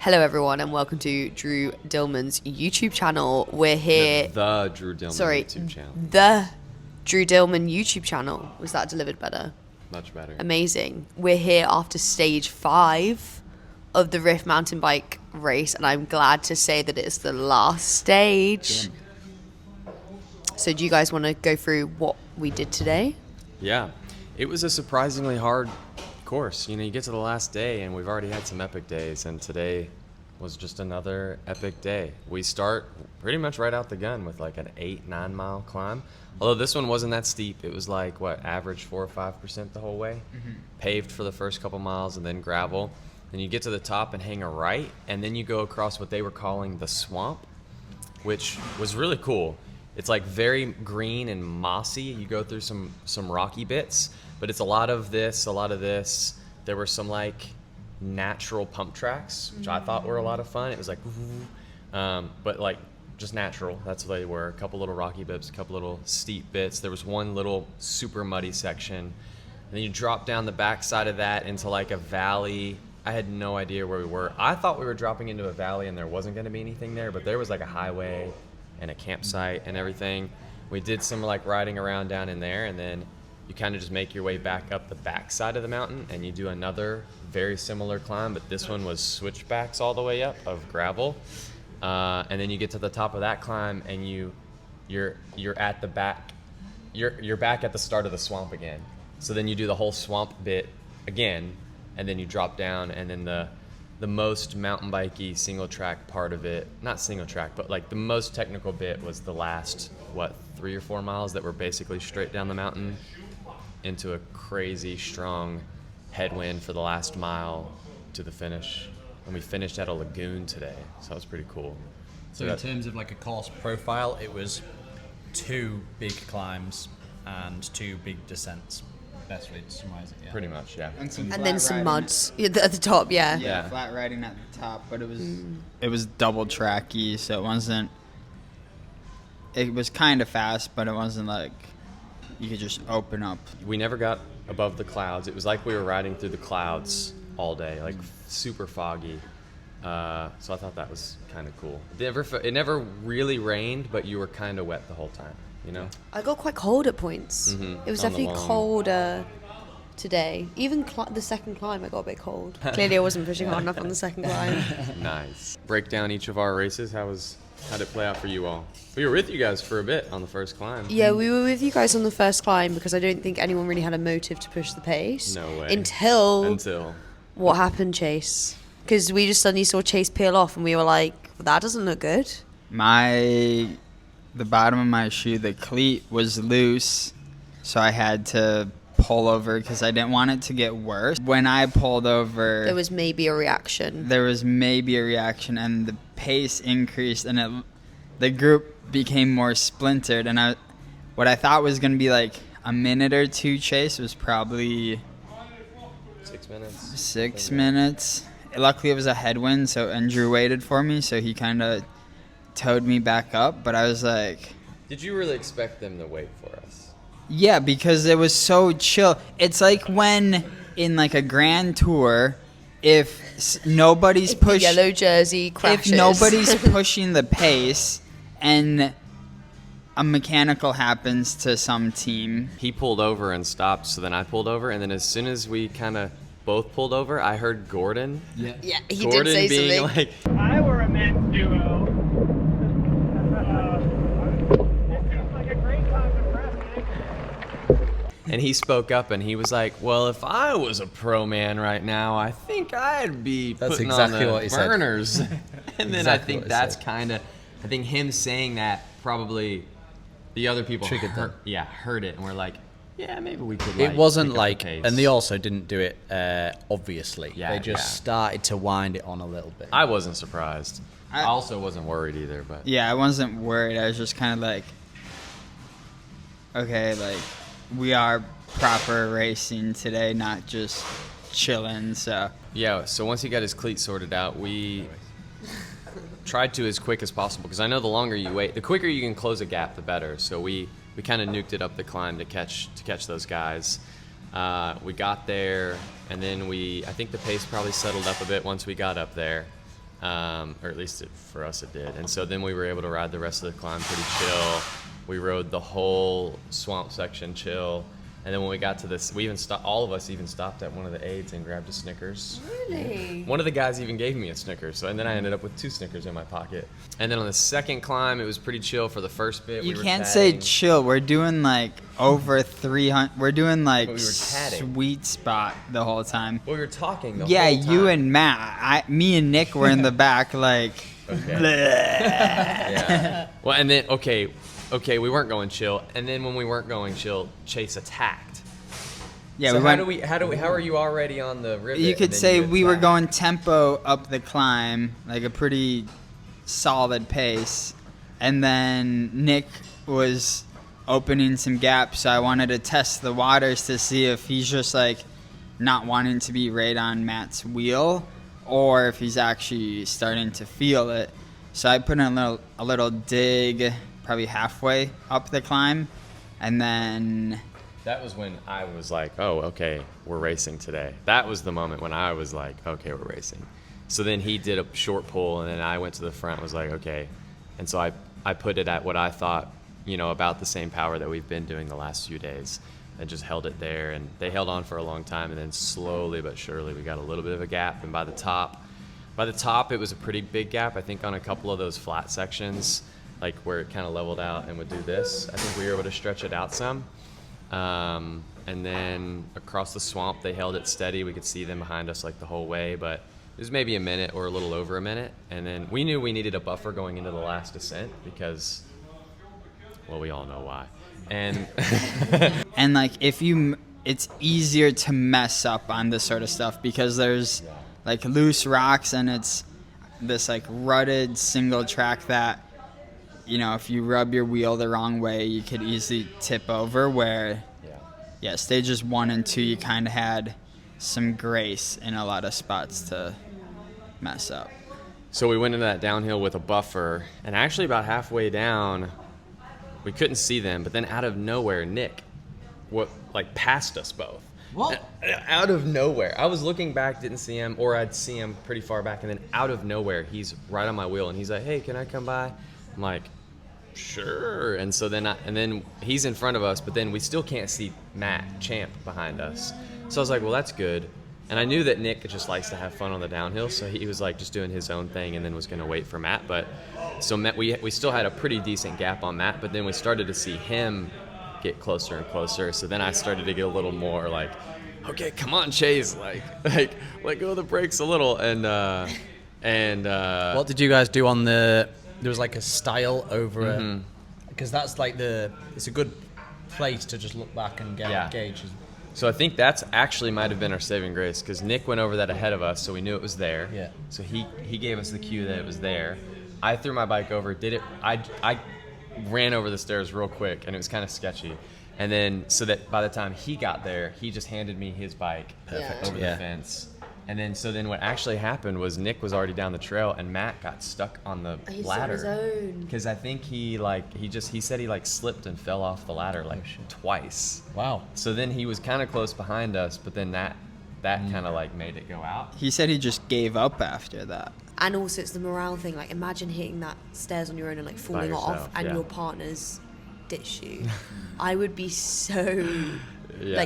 Hello everyone and welcome to Drew Dillman's YouTube channel. We're here... The Drew Dillman YouTube channel. The Drew Dillman YouTube channel. Was that delivered better? Much better. Amazing. We're here after stage 5 of the RIFT mountain bike race, and I'm glad to say that it's the last stage. So do you guys want to go through what we did today? Yeah. It was a surprisingly hard course. You know, you get to the last day and we've already had some epic days, and today was just another epic day. We start pretty much right out the gun with like an 8-9 mile climb. Although this one wasn't that steep. It was like average 4 or 5% the whole way. Paved for the first couple miles and then gravel. Then you get to the top and hang a right, and then you go across what they were calling the swamp, which was really cool. It's like very green and mossy. You go through some rocky bits, but it's a lot of this. There were some like natural pump tracks, which I thought were a lot of fun. It was like, but like just natural. That's what they were. A couple little rocky bits, a couple little steep bits. There was one little super muddy section. And then you drop down the backside of that into like a valley. I had no idea where we were. I thought we were dropping into a valley and there wasn't going to be anything there, but there was like a highway and a campsite and everything. We did some like riding around down in there, and then you kind of just make your way back up the backside of the mountain and you do another very similar climb, but this one was switchbacks all the way up of gravel. And then you get to the top of that climb and you're at the back, you're back at the start of the swamp again. So then you do the whole swamp bit again, and then you drop down, and then the most mountain bikey single track part of it, not single track, but like the most technical bit was the last 3 or 4 miles that were basically straight down the mountain into a crazy strong headwind for the last mile to the finish. And we finished at a lagoon today, so that was pretty cool. So in terms of like a course profile, it was 2 big climbs and 2 big descents. Best way to summarize it, yeah. Pretty much, yeah. And then some muds at the top, yeah. Yeah, flat riding at the top, but it was double tracky, so it was kind of fast, but it wasn't like you could just open up. We never got above the clouds. It was like we were riding through the clouds all day, like super foggy. So I thought that was kind of cool. It never really rained, but you were kind of wet the whole time, you know? I got quite cold at points. It was definitely colder today. Even the second climb, I got a bit cold. Clearly I wasn't pushing hard enough on the second climb. Nice. Break down each of our races. How'd it play out for you all? We were with you guys for a bit on the first climb. Yeah, we were with you guys on the first climb because I don't think anyone really had a motive to push the pace. No way. Until what happened, Chase? Because we just suddenly saw Chase peel off and we were like, well, that doesn't look good. The bottom of my shoe, the cleat was loose, so I had to pull over because I didn't want it to get worse. When I pulled over, there was maybe a reaction. And the pace increased, and the group became more splintered. And what I thought was going to be like a minute or two chase was probably 6 minutes. 6 minutes. Luckily, it was a headwind, so Andrew waited for me, so he kind of towed me back up. But I was like, did you really expect them to wait for us? Yeah, because it was so chill. It's like when in like a grand tour, if nobody's pushing yellow jersey crashes. If nobody's pushing the pace and a mechanical happens to some team. He pulled over and stopped, so then I pulled over, and then as soon as we kind of both pulled over, I heard Gordon. Yeah, he did say being something. Like, if I were a men's duo, this seems like a great time to press it. and he spoke up and he was like, well, if I was a pro man right now, I think I'd be putting exactly on what the he said. burners. And then Exactly I think what he that's said. kind of, I think him saying that probably the other people Triggered them. heard it and were like, yeah, maybe we could It wasn't pick up like, the pace. and they also didn't do it obviously. Yeah, they just started to wind it on a little bit. I wasn't surprised. I I also wasn't worried either, but Yeah, I wasn't worried. I was just kind of like, okay, like we are proper racing today, not just chilling. So yeah, so once he got his cleat sorted out, we tried to as quick as possible, because I know the longer you wait, the quicker you can close a gap, the better. So we kind of nuked it up the climb to catch those guys. We got there, and then I think the pace probably settled up a bit once we got up there. or at least for us it did. And so then we were able to ride the rest of the climb pretty chill. We rode the whole swamp section chill. And then when we got to this, we even all of us even stopped at one of the aids and grabbed a Snickers. Really? One of the guys even gave me a Snickers. So, and then I ended up with 2 Snickers in my pocket. And then on the second climb, it was pretty chill for the first bit. You we can't were say tatting. chill. We're doing like over 300. We're doing like But we were tatting. sweet spot the whole time. Well, we were talking the Yeah, whole time. you and Matt. Me and Nick were in the back like. Okay. bleh. Yeah. Well, and then okay, we weren't going chill, and then when we weren't going chill, Chase attacked. Yeah, So we went. how are you already on the rivet? You and could then say you we were attack? going tempo up the climb, like a pretty solid pace. And then Nick was opening some gaps, so I wanted to test the waters to see if he's just like not wanting to be right on Matt's wheel or if he's actually starting to feel it. So I put in a little dig probably halfway up the climb, and then That was when I was like, oh, okay, we're racing today. That was the moment when I was like, okay, we're racing. So then he did a short pull, and then I went to the front and was like, okay. And so I put it at what I thought, about the same power that we've been doing the last few days, and just held it there. And they held on for a long time, and then slowly but surely we got a little bit of a gap. And by the top, it was a pretty big gap. I think on a couple of those flat sections, like where it kind of leveled out and would do this, I think we were able to stretch it out some. And then across the swamp, they held it steady. We could see them behind us like the whole way, but it was maybe a minute or a little over a minute. And then we knew we needed a buffer going into the last descent because, well, we all know why. And and like it's easier to mess up on this sort of stuff because there's like loose rocks and it's this like rutted single track that if you rub your wheel the wrong way you could easily tip over, where stages 1 and 2 you kind of had some grace in a lot of spots to mess up. so we went into that downhill with a buffer, and actually about halfway down, we couldn't see them, but then out of nowhere, Nick passed us both. What? Out of nowhere. I was looking back, didn't see him, or I'd see him pretty far back, and then out of nowhere, he's right on my wheel, and he's like, hey, can I come by? I'm like, sure. And so then he's in front of us, but then we still can't see Matt Champ behind us. So I was like, well, that's good. And I knew that Nick just likes to have fun on the downhill, so he was like just doing his own thing and then was going to wait for Matt. But so Matt, we still had a pretty decent gap on Matt, but then we started to see him get closer and closer. So then I started to get a little more like, okay, come on, Chase, like let go of the brakes a little. And What did you guys do on there was like a stile over because that's like it's a good place to just look back and get a gauge. So I think that's actually might have been our saving grace, because Nick went over that ahead of us, so we knew it was there. Yeah. So he gave us the cue that it was there. I threw my bike over, did it. I ran over the stairs real quick, and it was kind of sketchy. And then so that by the time he got there, he just handed me his bike over the fence. And then what actually happened was Nick was already down the trail, and Matt got stuck on the ladder. His own. Because I think he said he slipped and fell off the ladder twice. Wow. So then he was kind of close behind us, but then that kind of made it go out. He said he just gave up after that. And also it's the morale thing. Like, imagine hitting that stairs on your own and falling off, yourself, and yeah. your partner's ditched you. I would be so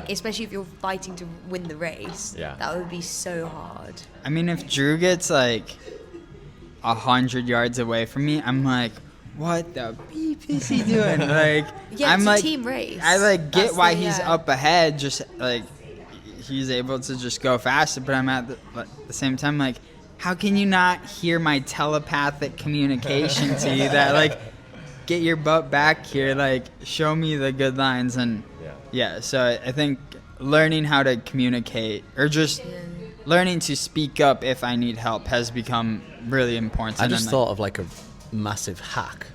especially if you're fighting to win the race. Yeah. That would be so hard. I mean, if Drew gets 100 yards away from me, I'm like, what the beep is he doing? Yeah, I'm it's a team race. I get That's why the- he's up ahead, just he's able to just go faster, but I'm at the same time how can you not hear my telepathic communication to you that get your butt back here, show me the good lines. And so I think learning how to communicate, or just learning to speak up if I need help, has become really important. I just thought of a massive hack.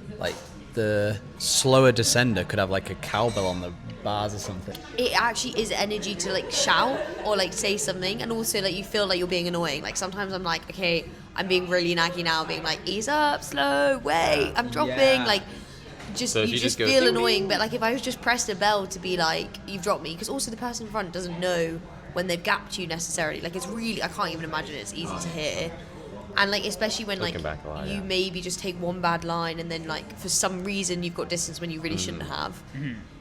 The slower descender could have a cowbell on the bars or something. It actually is energy to shout or say something, and also you feel like you're being annoying. Sometimes I'm like, okay, I'm being really naggy now, being like, ease up, slow, wait, I'm dropping. Yeah. So if you you just just go feel ding, annoying. But if I was just pressed a bell to be like, you've dropped me, because also the person in front doesn't know when they've gapped you necessarily. It's really, I can't even imagine it's easy to hear. And like especially when Looking like back a lot, you yeah. maybe just take one bad line and then like for some reason you've got distance when you really shouldn't have.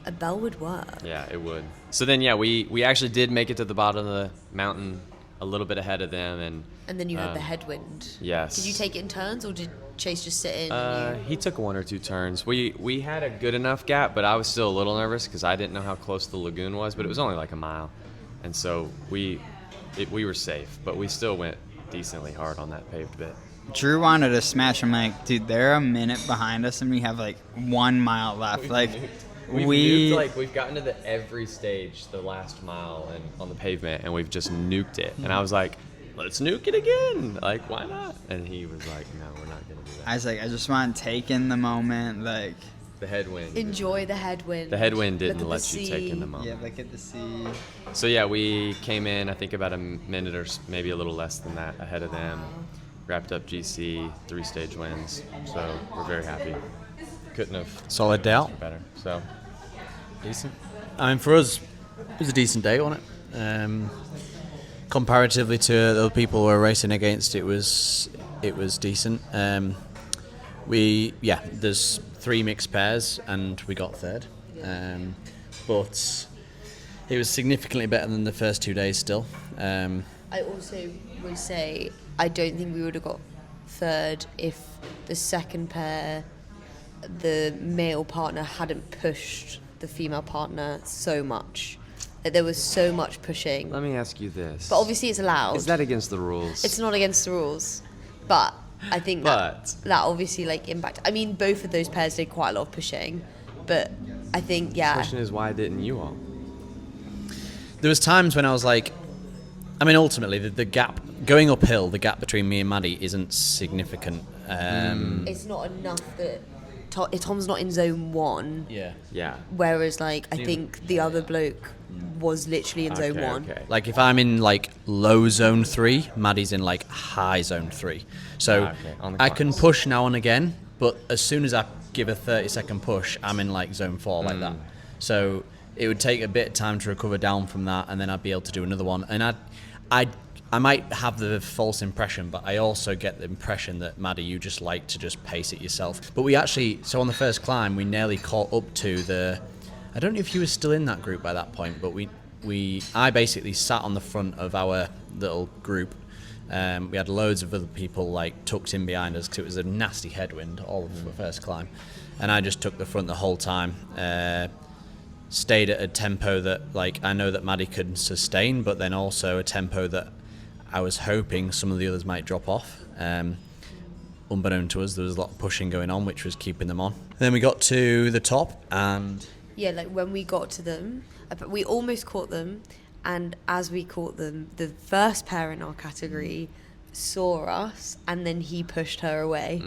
A bell would work. Yeah, it would. So then, yeah, we actually did make it to the bottom of the mountain a little bit ahead of them, And then you had the headwind. Yes. Did you take it in turns or did Chase just sit in? And He took 1 or 2 turns. We had a good enough gap, but I was still a little nervous because I didn't know how close the lagoon was, but it was only like a mile, and so we were safe, but we still went decently hard on that paved bit. Drew wanted to smash. I'm like, dude, they're a minute behind us, and we have like 1 mile left. We've gotten to the every stage, the last mile, and on the pavement, and we've just nuked it. And I was like, let's nuke it again. Like, why not? And he was like, no, we're not gonna do that. I was like, I just want to take in the moment, like, The headwind. enjoy the headwind. The headwind Look didn't at let the you take in the sea. moment. yeah, look at the sea. So yeah, we came in, I think about a minute or maybe a little less than that ahead of them. Wrapped up GC, 3-stage wins. So we're very happy. Couldn't have Solid day out. better. So Decent. I mean, for us, it was a decent day, wasn't it? Comparatively to the other people we were racing against, it was decent. There's 3 mixed pairs, and we got third. But it was significantly better than the first 2 days still. I also would say I don't think we would have got third if the second pair, the male partner hadn't pushed the female partner so much. Like, there was so much pushing. let me ask you this. But obviously it's allowed. Is that against the rules? It's not against the rules. But I think that obviously like impact. I mean, both of those pairs did quite a lot of pushing. But I think, The yeah. question is, why didn't you all? There was times when I was like, I mean, ultimately, the gap, going uphill, the gap between me and Maddy isn't significant. It's not enough that Tom's not in zone 1. Yeah. Yeah. Whereas, like, I think the other bloke was literally in zone 1. Okay. Like, if I'm in, like, low zone 3, Maddy's in, like, high zone 3. So On the I can clocks. push now and again, but as soon as I give a 30-second push, I'm in, like, zone 4 like that. So it would take a bit of time to recover down from that, and then I'd be able to do another one. And I might have the false impression, but I also get the impression that, Maddy, you just like to just pace it yourself. But we actually, so on the first climb, we nearly caught up to I don't know if you were still in that group by that point, but I basically sat on the front of our little group. We had loads of other people like tucked in behind us because it was a nasty headwind all of the first climb. And I just took the front the whole time. Stayed at a tempo that, like, I know that Maddy could sustain, but then also a tempo that I was hoping some of the others might drop off. Unbeknown to us, there was a lot of pushing going on, which was keeping them on. Then we got to the top, and Yeah, like when we got to them, we almost caught them, and as we caught them, the first pair in our category saw us, and then he pushed her away.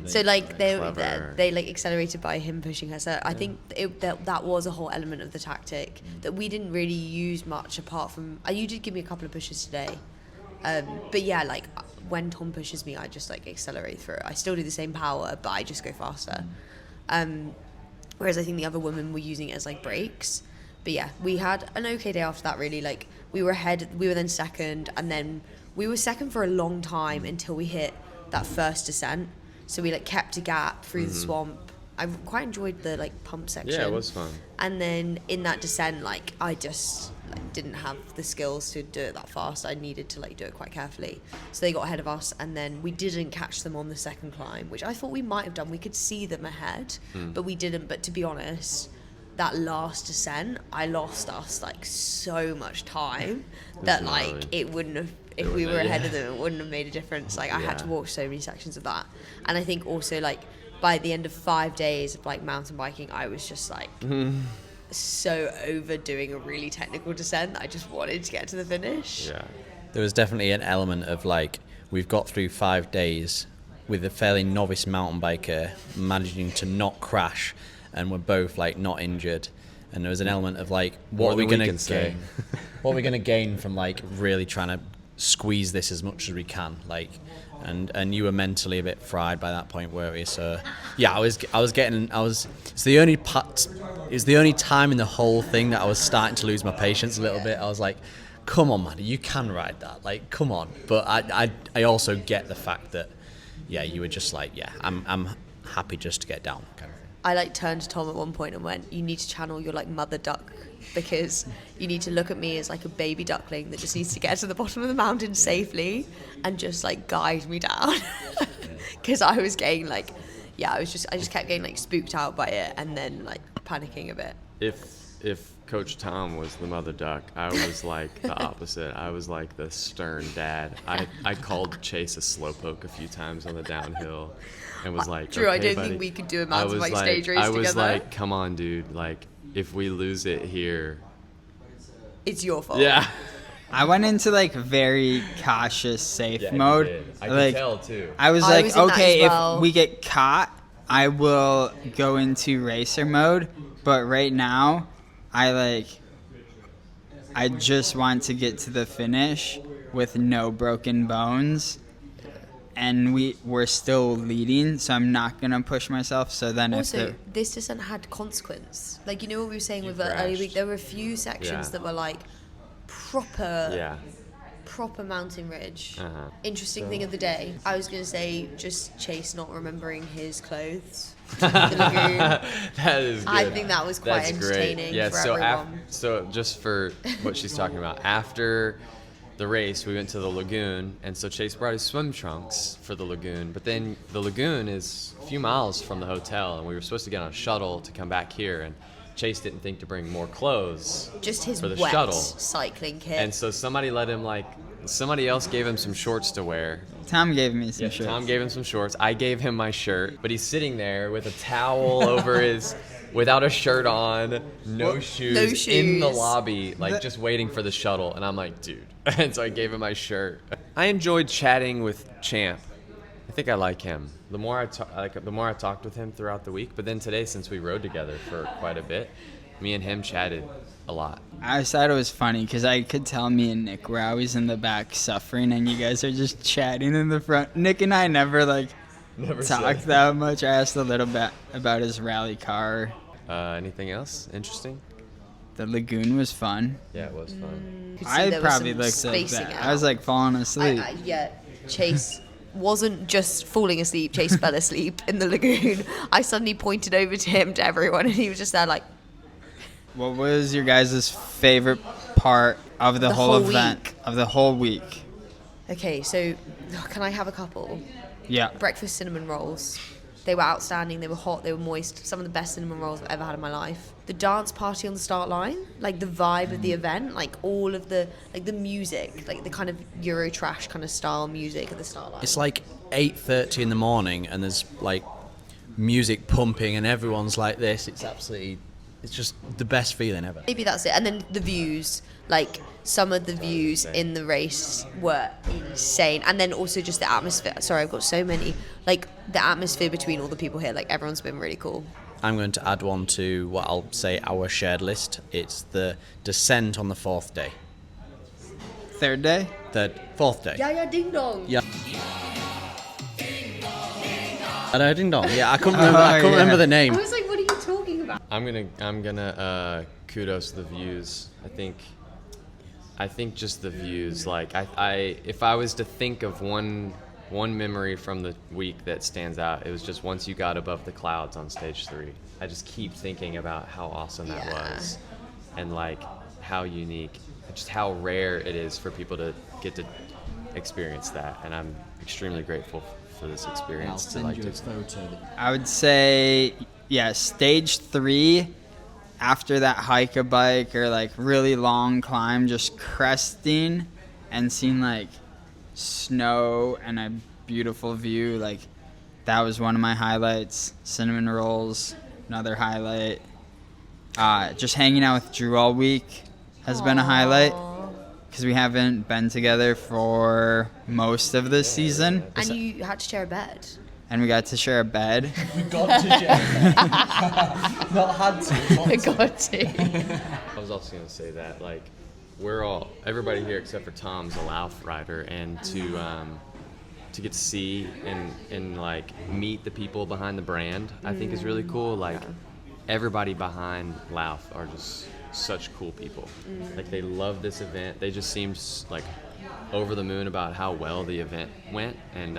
So like Clever. they like accelerated by him pushing her. So I think that was a whole element of the tactic that we didn't really use much apart from. You did give me a couple of pushes today, but yeah, like when Tom pushes me, I just like accelerate through it. I still do the same power, but I just go faster. Whereas I think the other women were using it as like brakes. But yeah, we had an okay day after that, really. Like, we were ahead, we were then second, and then we were second for a long time until we hit that first descent. So we like kept a gap through the swamp. I quite enjoyed the like pump section. Yeah, it was fun. And then in that descent, like I just like didn't have the skills to do it that fast. I needed to like do it quite carefully. So they got ahead of us, and then we didn't catch them on the second climb, which I thought we might have done. We could see them ahead, but we didn't. But to be honest, that last descent, I lost us like so much time that like gnarly. it wouldn't have. If we wouldn't were have- ahead of them, it wouldn't have made a difference. Like I had to Yeah. walk so many sections of that, and I think also like by the end of 5 days of like mountain biking, I was just like so over doing a really technical descent that I just wanted to get to the finish. Yeah. there was definitely an element of like, we've got through 5 days with a fairly novice mountain biker managing to not crash, and we're both like not injured. And there was an element of like, what More are we than we going can to say. gain? What are we going to gain from like really trying to squeeze this as much as we can? Like, and you were mentally a bit fried by that point, weren't you? So yeah, it's the only time in the whole thing that I was starting to lose my patience a little bit. I was like, come on, Maddy, you can ride that. Like, come on. But I also get the fact that, yeah, you were just like, yeah, I'm happy just to get down, kind of thing. I like turned to Tom at one point and went, you need to channel your like mother duck, because you need to look at me as like a baby duckling that just needs to get to the bottom of the mountain safely and just like guide me down. Because I was getting like, yeah, I just kept getting like spooked out by it and then like panicking a bit. If Coach Tom was the mother duck, I was like the opposite. I was like the stern dad. I called Chase a slowpoke a few times on the downhill and was like, Drew, okay, I don't buddy. think we could do a mountain bike like, stage race together. I was like, come on, dude. Like, if we lose it here, it's your fault. yeah. I went into like very cautious, safe Yeah, mode. you did. I like, could tell too. I was I like, was in that okay, as well. if we get caught, I will go into racer mode. But right now, I just want to get to the finish with no broken bones. And we're still leading, so I'm not gonna push myself. So then Also, this descent had consequence. Like, you know what we were saying with the early week? There were a few sections that were like proper mountain ridge. Interesting thing of the day. I was going to say just Chase not remembering his clothes. The lagoon. That is good. I think that was quite That's entertaining great. Yeah, for so everyone. so just for what she's talking about, after the race, we went to the lagoon, and so Chase brought his swim trunks for the lagoon, but then the lagoon is a few miles from the hotel, and we were supposed to get on a shuttle to come back here, and Chase didn't think to bring more clothes Just his for the wet shuttle. cycling kit. And so somebody else gave him some shorts to wear. Tom gave me some Yeah, shirts. Tom gave him some shorts. I gave him my shirt, but he's sitting there with a towel over his, without a shirt on, no shoes, in the lobby, like just waiting for the shuttle. And I'm like, dude. And so I gave him my shirt. I enjoyed chatting with Champ. I think I like him. The more I talked with him throughout the week, but then today, since we rode together for quite a bit, me and him chatted a lot. I thought it was funny because I could tell me and Nick were always in the back suffering, and you guys are just chatting in the front. Nick and I never talked that much. I asked a little bit about his rally car. Anything else interesting? The lagoon was fun. Yeah, it was fun. I probably looked like that. I was like falling asleep. Yeah, Chase wasn't just falling asleep. Chase fell asleep in the lagoon. I suddenly pointed over to him, to everyone, and he was just there like... What was your guys' favorite part of the whole event? week. Of the whole week? Okay, so can I have a couple? Yeah. Breakfast cinnamon rolls. They were outstanding. They were hot. They were moist. Some of the best cinnamon rolls I've ever had in my life. The dance party on the start line, like the vibe of the event, like all of the music, like the kind of Euro trash kind of style music at the start line. It's like 8:30 in the morning, and there's like music pumping, and everyone's like this. It's just the best feeling ever. Maybe that's it. And then the views, like some of the views in the race were insane. And then also just the atmosphere. Sorry, I've got so many. Like the atmosphere between all the people here, like everyone's been really cool. I'm going to add one to what I'll say our shared list. It's the descent on the 4th day. Third day? Fourth day. Yeah, ding dong. Yeah. I know, ding dong. Yeah, I couldn't remember the name. I was like, what are you talking about? I'm gonna kudos the views. I think just the views. Like if I was to think of one memory from the week that stands out, it was just once you got above the clouds on stage 3. I just keep thinking about how awesome that was, and like how unique, just how rare it is for people to get to experience that. And I'm extremely grateful for this experience. I would say, yeah, stage 3, after that hike a bike or like really long climb, just cresting and seeing like snow and a beautiful view, like that was one of my highlights. Cinnamon rolls, another highlight. Just hanging out with Drew all week has been a highlight, because we haven't been together for most of this season. And you had to share a bed. And we got to share a bed. We got to share. Not had to. Got to. I was also gonna say that like everybody here except for Tom's a Lauf rider, and to get to see and like meet the people behind the brand, I think is really cool. Like everybody behind Lauf are just such cool people. Like they love this event. They just seemed like over the moon about how well the event went, and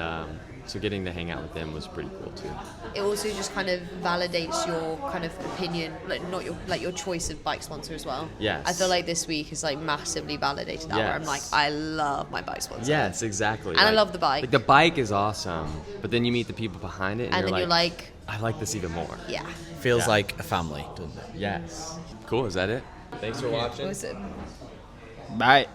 so getting to hang out with them was pretty cool too. It also just kind of validates your kind of opinion, like not your like your choice of bike sponsor as well. Yes. I feel like this week has like massively validated that. Where I'm like, Yes. I love my bike sponsor. Yes, exactly. And I love the bike. Like the bike is awesome, but then you meet the people behind it, and, And then you're like, I like this even more. yeah. Feels Yeah. like a family, doesn't it? Yes. Cool. Is that it? Thanks for watching. Awesome. Bye.